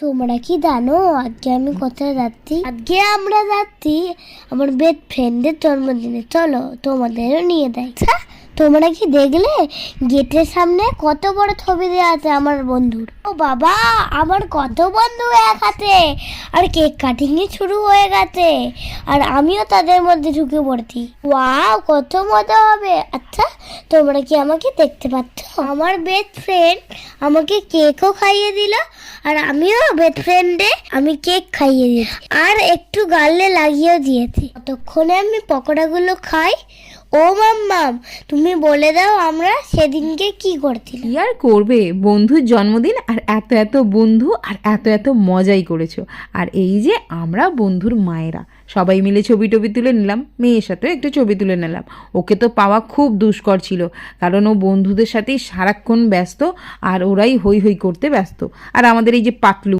তোমরা কি জানো আজকে আমি কোথায় যাচ্ছি? আজকে আমরা যাচ্ছি আমার বেস্ট ফ্রেন্ডের জন্মদিনে। চলো তোমাদেরও নিয়ে যাই। তোমরা কি দেখলে গেটের সামনে কত বড় ছবি দেওয়া আছে আমার বন্ধুর? ও বাবা, আমার কত বন্ধু এক হাতে, আর কেক কাটিং শুরু হয়ে গেছে, আর আমিও তাদের মধ্যে ঢুকে পড়ছি। ওয়াও, কত মজা হবে। আচ্ছা, তোমরা কি আমাকে দেখতে পাচ্ছ? আমার বেস্ট ফ্রেন্ড আমাকে কেকও খাইয়ে দিল, আর আমিও বেস্ট ফ্রেন্ডে আমি কেক খাইয়ে দিয়েছি, আর একটু গালে লাগিয়েও দিয়েছি। ততক্ষণে আমি পকোড়াগুলো খাই। ও মাম্মাম, তুমি বলে দাও আমরা সেদিনকে কি করছিলাম? কি আর করবে, বন্ধুর জন্মদিন আর এত এত বন্ধু আর এত এত মজাই করেছো। আর এই যে আমরা বন্ধুর মায়েরা সবাই মিলে ছবি টবি তুলে নিলাম, মেয়ের সাথেও একটু ছবি তুলে নিলাম। ওকে তো পাওয়া খুব দুষ্কর ছিল, কারণ ও বন্ধুদের সাথেই সারাক্ষণ ব্যস্ত, আর ওরাই হই হই করতে ব্যস্ত। আর আমাদের এই যে পাতলু